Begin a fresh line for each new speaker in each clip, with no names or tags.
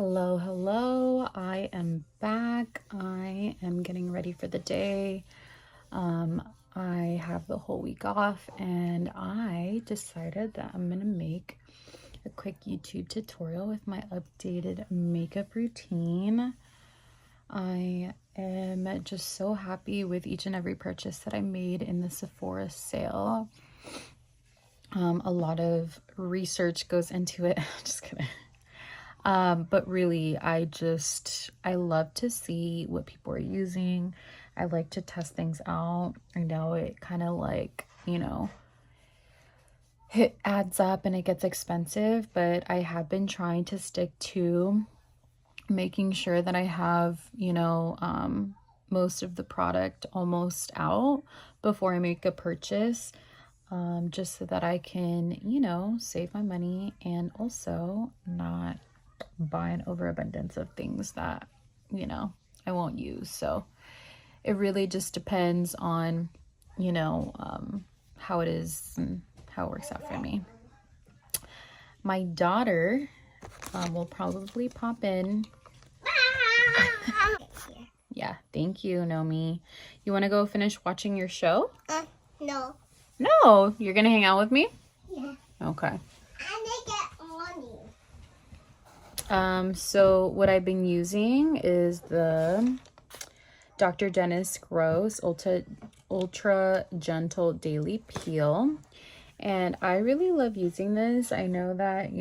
Hello, I am back. I am getting ready for the day. I have the whole week off and I decided that I'm gonna make a quick YouTube tutorial with my updated makeup routine. I am just so happy with each and every purchase that I made in the Sephora sale. A lot of research goes into it. Just kidding. But really, I love to see what people are using. I like to test things out. I know it kind of like, it adds up and it gets expensive, but I have been trying to stick to making sure that I have, most of the product almost out before I make a purchase. Just so that I can, save my money and also not buy an overabundance of things that, I won't use. So it really just depends on, how it is and how it works out for me. My daughter will probably pop in. Yeah, thank you, Nomi. You want to go finish watching your show?
No.
No, you're gonna hang out with me?
Yeah.
Okay.
I get money.
So what I've been using is the Dr. Dennis Gross Ultra Gentle Daily Peel. And I really love using this. I know that,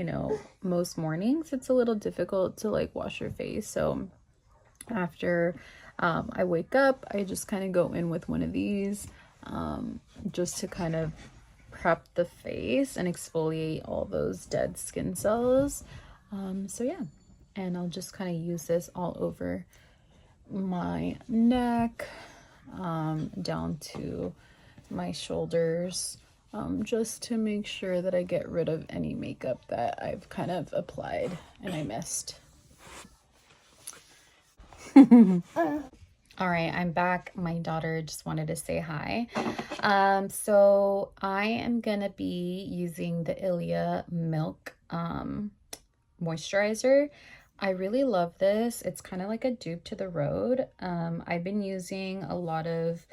most mornings it's a little difficult to like wash your face. So after I wake up, I just kind of go in with one of these just to kind of prep the face and exfoliate all those dead skin cells. So yeah, and I'll just kind of use this all over my neck, down to my shoulders, just to make sure that I get rid of any makeup that I've kind of applied and I missed. All right, I'm back. My daughter just wanted to say hi. So I am gonna be using the Ilia Milk moisturizer. I really love this. It's kind of like a dupe to the Rhode. I've been using a lot of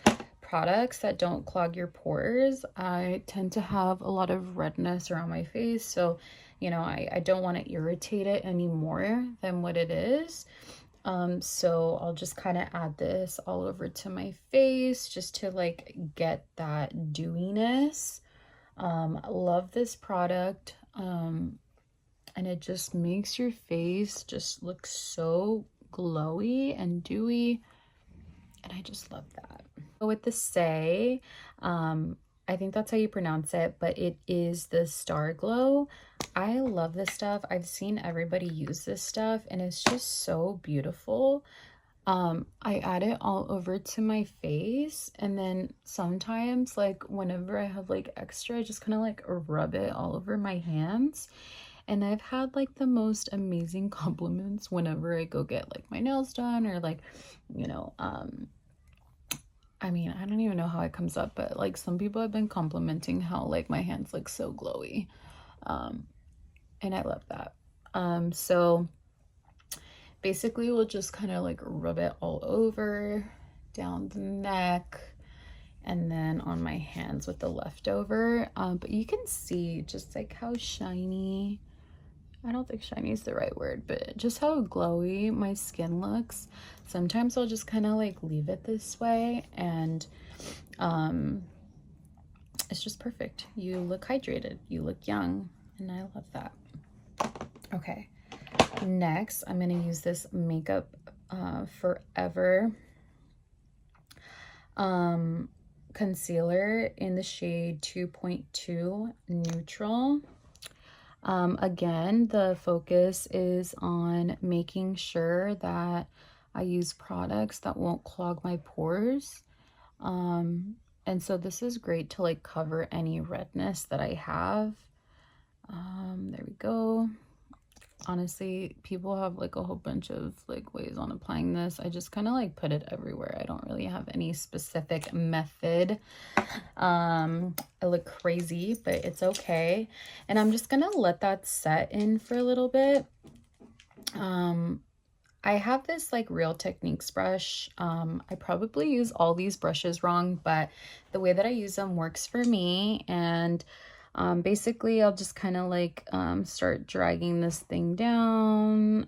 products that don't clog your pores. I tend to have a lot of redness around my face, so I don't want to irritate it any more than what it is. So I'll just kind of add this all over to my face just to like get that dewiness. Love this product. And it just makes your face just look so glowy and dewy. And I just love that. With the Say, I think that's how you pronounce it, but it is the Star Glow. I love this stuff. I've seen everybody use this stuff and it's just so beautiful. I add it all over to my face, and then sometimes like whenever I have like extra, I just kind of like rub it all over my hands. And I've had like the most amazing compliments whenever I go get like my nails done, or like, I mean, I don't even know how it comes up, but like some people have been complimenting how like my hands look so glowy. And I love that. So basically we'll just kind of like rub it all over, down the neck, and then on my hands with the leftover. But you can see just like how shiny, I don't think shiny is the right word, but just how glowy my skin looks. Sometimes I'll just kind of like leave it this way, and it's just perfect. You look hydrated, you look young, and I love that. Okay, next I'm going to use this Makeup Forever concealer in the shade 2.2 Neutral. Again, the focus is on making sure that I use products that won't clog my pores. And so this is great to like cover any redness that I have. There we go. Honestly, people have like a whole bunch of like ways on applying this. I just kind of like put it everywhere. I don't really have any specific method. I look crazy, but it's okay. And I'm just gonna let that set in for a little bit. Um, I have this like Real Techniques brush. I probably use all these brushes wrong, but the way that I use them works for me. And basically I'll just kind of like start dragging this thing down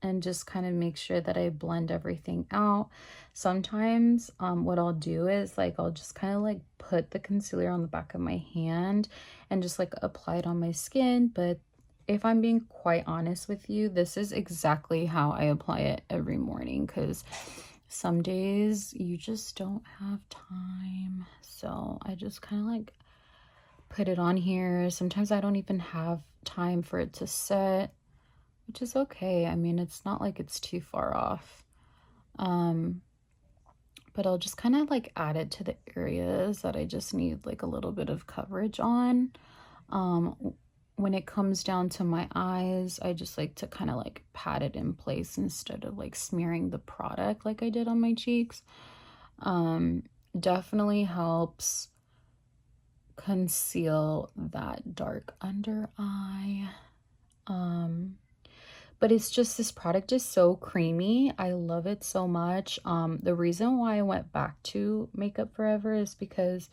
and just kind of make sure that I blend everything out. Sometimes what I'll do is like I'll just kind of like put the concealer on the back of my hand and just like apply it on my skin. But if I'm being quite honest with you, this is exactly how I apply it every morning, because some days you just don't have time. So I just kind of like put it on here. Sometimes I don't even have time for it to set, which is okay. I mean, it's not like it's too far off. Um, but I'll just kind of like add it to the areas that I just need like a little bit of coverage on. When it comes down to my eyes, I just like to kind of like pat it in place instead of like smearing the product like I did on my cheeks. Definitely helps conceal that dark under eye. But it's just, this product is so creamy. I love it so much. The reason why I went back to Makeup Forever is because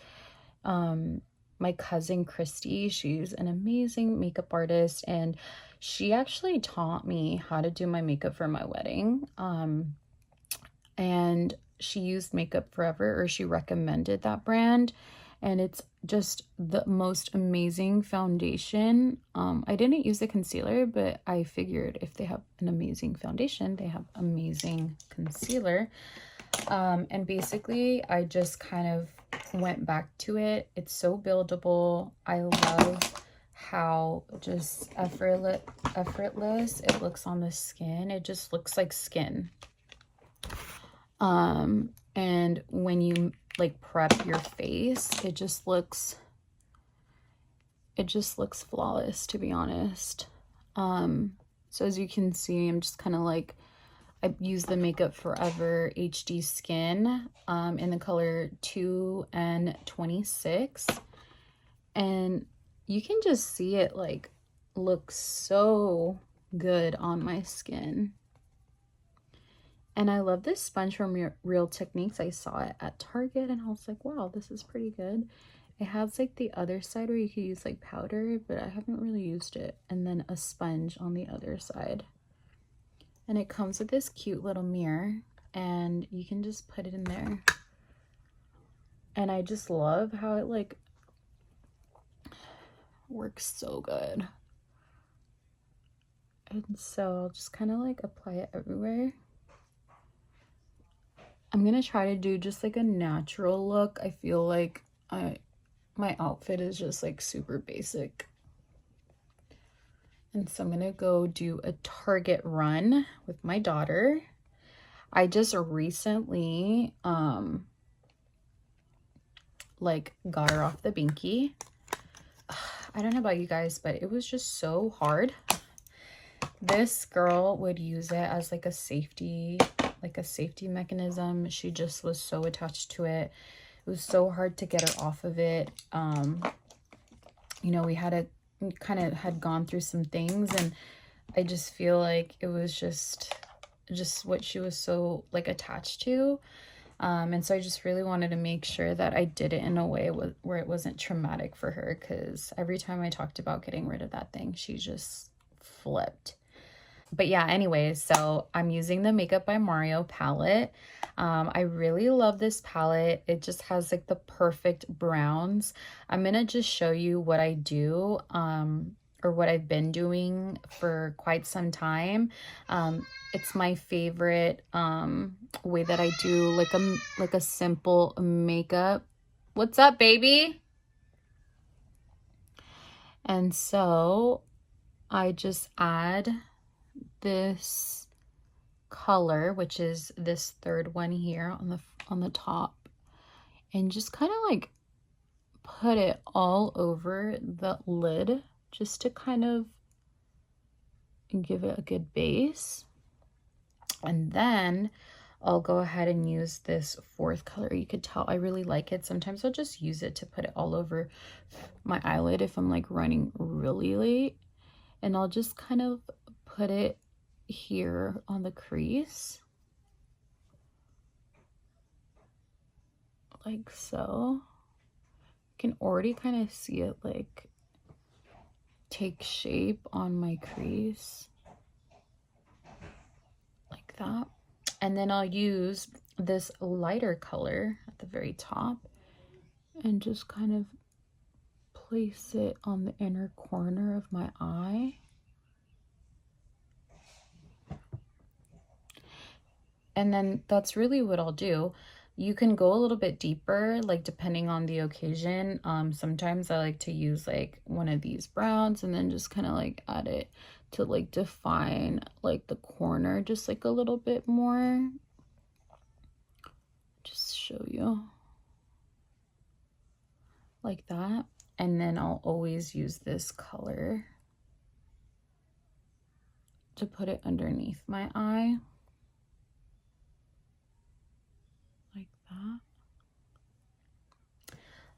my cousin Christy, she's an amazing makeup artist, and she actually taught me how to do my makeup for my wedding. And she used Makeup Forever, or she recommended that brand, and it's just the most amazing foundation. I didn't use the concealer, but I figured if they have an amazing foundation, they have amazing concealer. And basically I just kind of went back to it. It's so buildable. I love how just effortless it looks on the skin. It just looks like skin. And when you like prep your face, it just looks flawless, to be honest. So as you can see, I'm just kind of like, I use the Makeup Forever HD Skin in the color 2N26, and you can just see it like looks so good on my skin. And I love this sponge from Real Techniques. I saw it at Target and I was like, wow, this is pretty good. It has like the other side where you could use like powder, but I haven't really used it. And then a sponge on the other side. And it comes with this cute little mirror, and you can just put it in there. And I just love how it like works so good. And so I'll just kind of like apply it everywhere. I'm gonna try to do just like a natural look. I feel like my outfit is just like super basic. And so I'm gonna go do a Target run with my daughter. I just recently like got her off the binky. I don't know about you guys, but it was just so hard. This girl would use it as like a safety mechanism. She just was so attached to it. It was so hard to get her off of it. You know, we had had gone through some things, and I just feel like it was just what she was so like attached to. And so I just really wanted to make sure that I did it in a way where it wasn't traumatic for her, because every time I talked about getting rid of that thing, she just flipped. But yeah, anyways, so I'm using the Makeup by Mario palette. I really love this palette. It just has like the perfect browns. I'm gonna just show you what I do, or what I've been doing for quite some time. It's my favorite way that I do like a simple makeup. What's up, baby? And so I just add this color, which is this third one here on the top, and just kind of like put it all over the lid just to kind of give it a good base. And then I'll go ahead and use this fourth color. You could tell I really like it. Sometimes I'll just use it to put it all over my eyelid if I'm like running really late, and I'll just kind of put it here on the crease, like so. You can already kind of see it like take shape on my crease, like that. And then I'll use this lighter color at the very top and just kind of place it on the inner corner of my eye. And then that's really what I'll do. You can go a little bit deeper, like depending on the occasion. Sometimes I like to use like one of these browns and then just kind of like add it to like define like the corner just like a little bit more. Just show you like that. And then I'll always use this color to put it underneath my eye. Like that.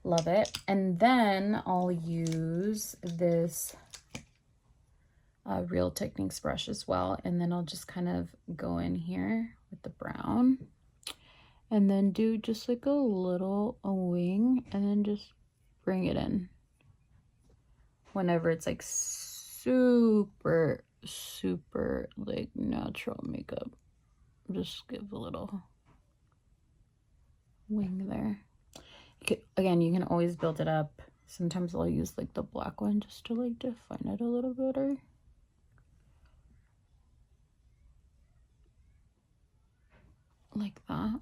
Love it. And then I'll use this Real Techniques brush as well. And then I'll just kind of go in here with the brown. And then do just like a little wing. And then just bring it in. Whenever it's like super like natural makeup. Just give a little wing there. Again, you can always build it up. Sometimes I'll use like the black one just to like define it a little better. Like that.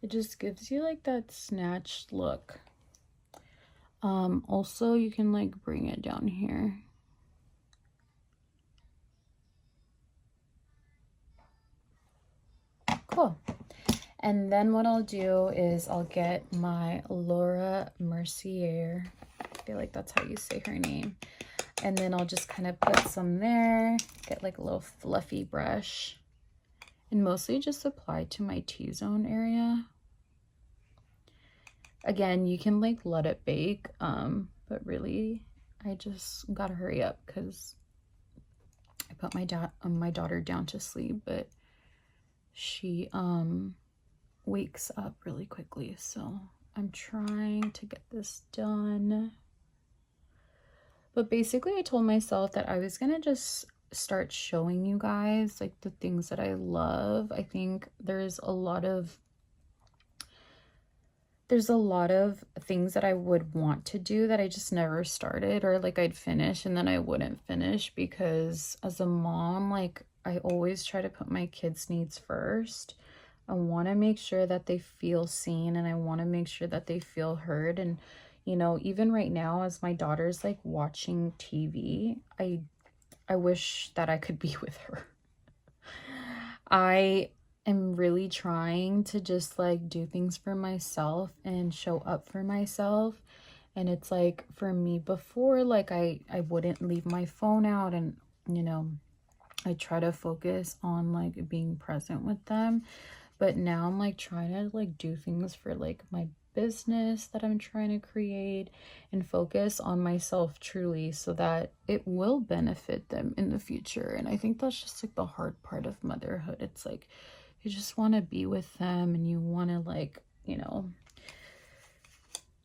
It just gives you like that snatched look. Also you can like bring it down here. Cool. And then what I'll do is I'll get my Laura Mercier. I feel like that's how you say her name. And then I'll just kind of put some there, get like a little fluffy brush, and mostly just apply to my T-zone area. Again, you can like let it bake, but really I just gotta hurry up because I put my daughter down to sleep, but she wakes up really quickly, so I'm trying to get this done. But basically I told myself that I was gonna just start showing you guys like the things that I love. I think there's a lot of things that I would want to do that I just never started, or like I'd finish and then I wouldn't finish, because as a mom, like I always try to put my kids' needs first. I want to make sure that they feel seen, and I want to make sure that they feel heard. And you know, even right now as my daughter's like watching TV, I wish that I could be with her. I am really trying to just like do things for myself and show up for myself. And it's like, for me before, like I wouldn't leave my phone out, and you know, I try to focus on like being present with them. But now I'm like trying to like do things for like my business that I'm trying to create, and focus on myself truly so that it will benefit them in the future. And I think that's just like the hard part of motherhood. It's like you just want to be with them, and you want to like, you know,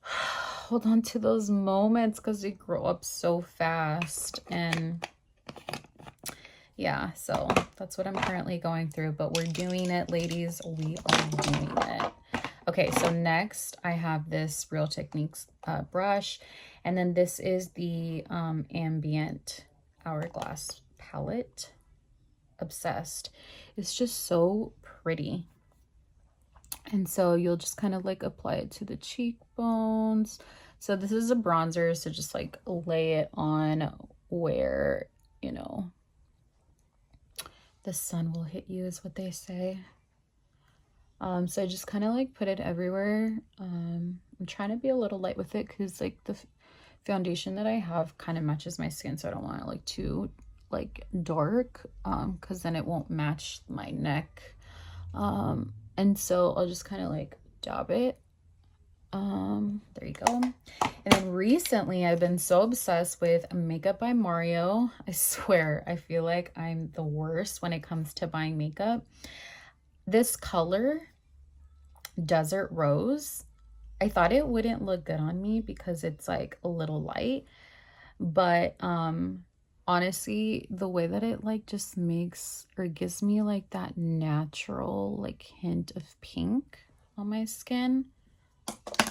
hold on to those moments because they grow up so fast. And yeah, so that's what I'm currently going through, but we're doing it, ladies. We are doing it. Okay, so next I have this Real Techniques brush, and then this is the Ambient Hourglass palette. Obsessed. It's just so pretty. And so you'll just kind of like apply it to the cheekbones. So this is a bronzer, so just like lay it on where, you know, the sun will hit you, is what they say. So I just kind of like put it everywhere. I'm trying to be a little light with it because like the foundation that I have kind of matches my skin, so I don't want it like too like dark, because then it won't match my neck. And so I'll just kind of like dab it There you go. And then recently I've been so obsessed with Makeup by Mario. I swear, I feel like I'm the worst when it comes to buying makeup. This color, Desert Rose, I thought it wouldn't look good on me because it's like a little light, but honestly, the way that it like just makes or gives me like that natural like hint of pink on my skin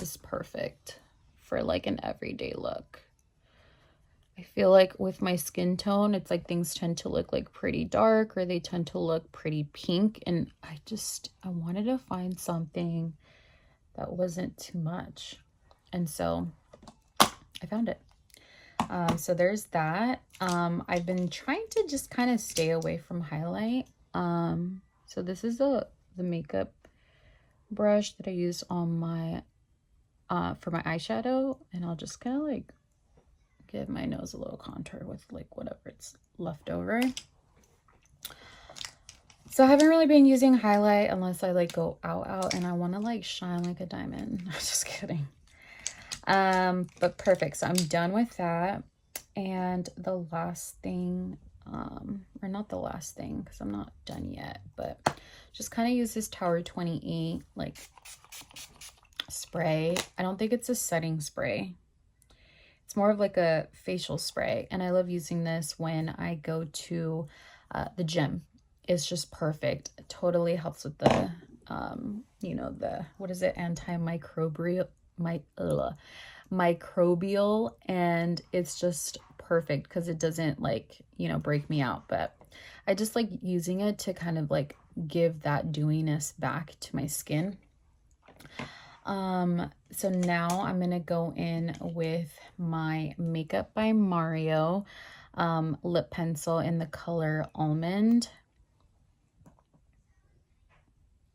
is perfect for like an everyday look. I feel like with my skin tone, it's like things tend to look like pretty dark or they tend to look pretty pink. And I wanted to find something that wasn't too much. And so I found it. So there's that. I've been trying to just kind of stay away from highlight. So this is the makeup brush that I use on my for my eyeshadow, and I'll just kind of like give my nose a little contour with like whatever it's left over. So I haven't really been using highlight unless I like go out and I want to like shine like a diamond. I'm just kidding. But perfect. So I'm done with that. And the last thing, or not the last thing because I'm not done yet, but just kind of use this Tower 28 like spray. I don't think it's a setting spray. It's more of like a facial spray, and I love using this when I go to the gym. It's just perfect. It totally helps with the, you know, the, what is it, antimicrobial, microbial, and it's just perfect because it doesn't like, you know, break me out. But I just like using it to kind of like give that dewiness back to my skin. So now I'm gonna go in with my Makeup by Mario lip pencil in the color Almond.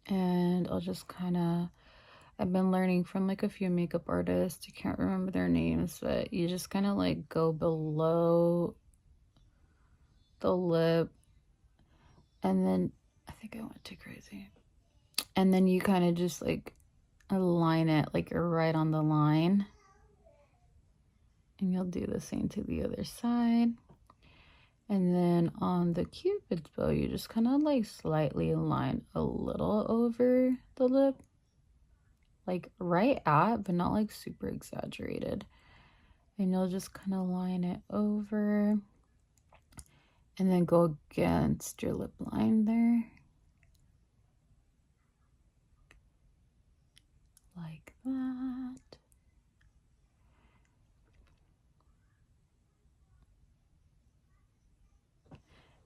And I'll just kind of, I've been learning from like a few makeup artists, I can't remember their names, but you just kind of like go below the lip, and then I think I went too crazy. And then you kind of just like align it like you're right on the line. And you'll do the same to the other side. And then on the Cupid's bow, you just kind of like slightly align a little over the lip. Like right at, but not like super exaggerated. And you'll just kind of line it over. And then go against your lip line there. Like that.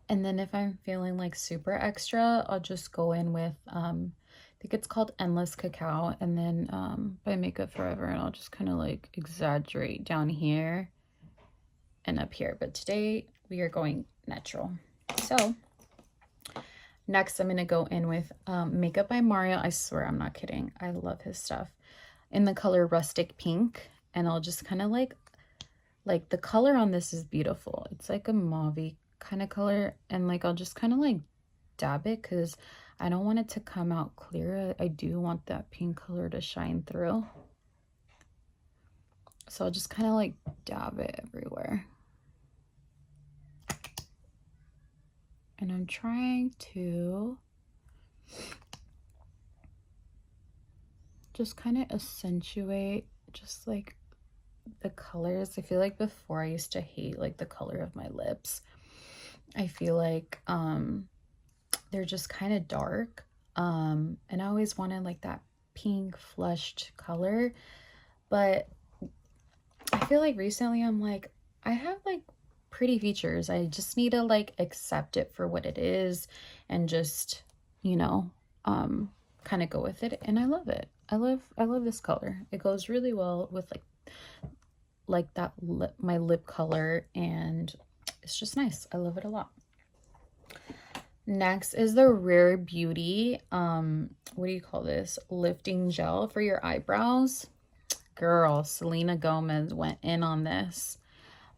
And then if I'm feeling like super extra, I'll just go in with, I think it's called Endless Cacao, and then by Makeup Forever, and I'll just kind of like exaggerate down here and up here. But today we are going natural. So next I'm going to go in with Makeup by Mario. I swear I'm not kidding. I love his stuff. In the color Rustic Pink, and I'll just kind of like the color on this is beautiful. It's like a mauve kind of color, and like I'll just kind of like dab it because I don't want it to come out clear. I do want that pink color to shine through. So I'll just kind of like dab it everywhere. And I'm trying to just kind of accentuate just like the colors. I feel like before I used to hate like the color of my lips. I feel like they're just kind of dark, and I always wanted like that pink flushed color, but I feel like recently I'm like, I have like pretty features. I just need to like accept it for what it is and just, you know, kind of go with it, and I love it. I love this color. It goes really well with like that lip, my lip color, and it's just nice. I love it a lot. Next is the Rare Beauty, what do you call this? Lifting gel for your eyebrows. Girl, Selena Gomez went in on this.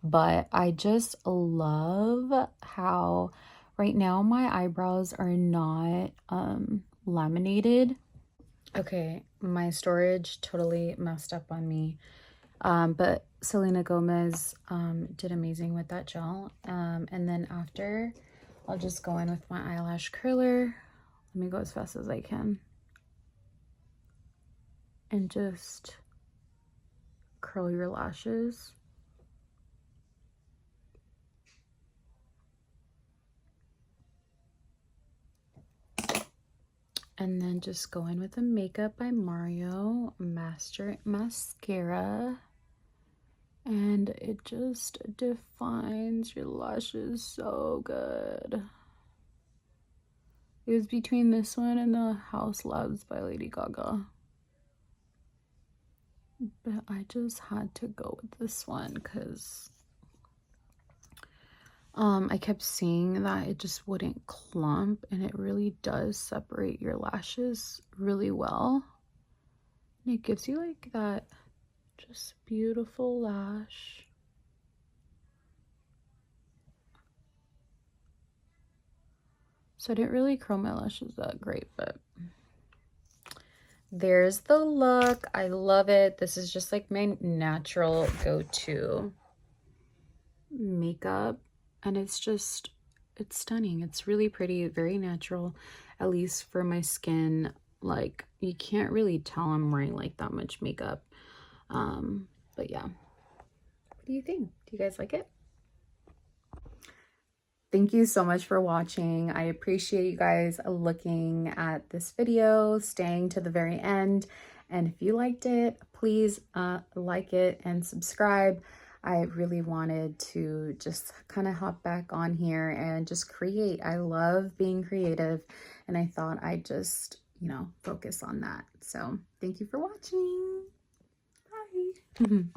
But I just love how right now my eyebrows are not laminated. Okay, my storage totally messed up on me. But Selena Gomez did amazing with that gel. And then after, I'll just go in with my eyelash curler. Let me go as fast as I can. And just curl your lashes. And then just go in with the Makeup by Mario Master Mascara. And it just defines your lashes so good. It was between this one and the House Loves by Lady Gaga. But I just had to go with this one because I kept seeing that it just wouldn't clump, and it really does separate your lashes really well. And it gives you like that just beautiful lash. So I didn't really curl my lashes that great, but there's the look. I love it. This is just like my natural go-to makeup, and it's stunning. It's really pretty, very natural, at least for my skin. Like, you can't really tell I'm wearing like that much makeup. But yeah, what do you think? Do you guys like it? Thank you so much for watching. I appreciate you guys looking at this video, staying to the very end. And if you liked it, please like it and subscribe. I really wanted to just kind of hop back on here and just create. I love being creative, and I thought I'd just, focus on that. So thank you for watching. Bye.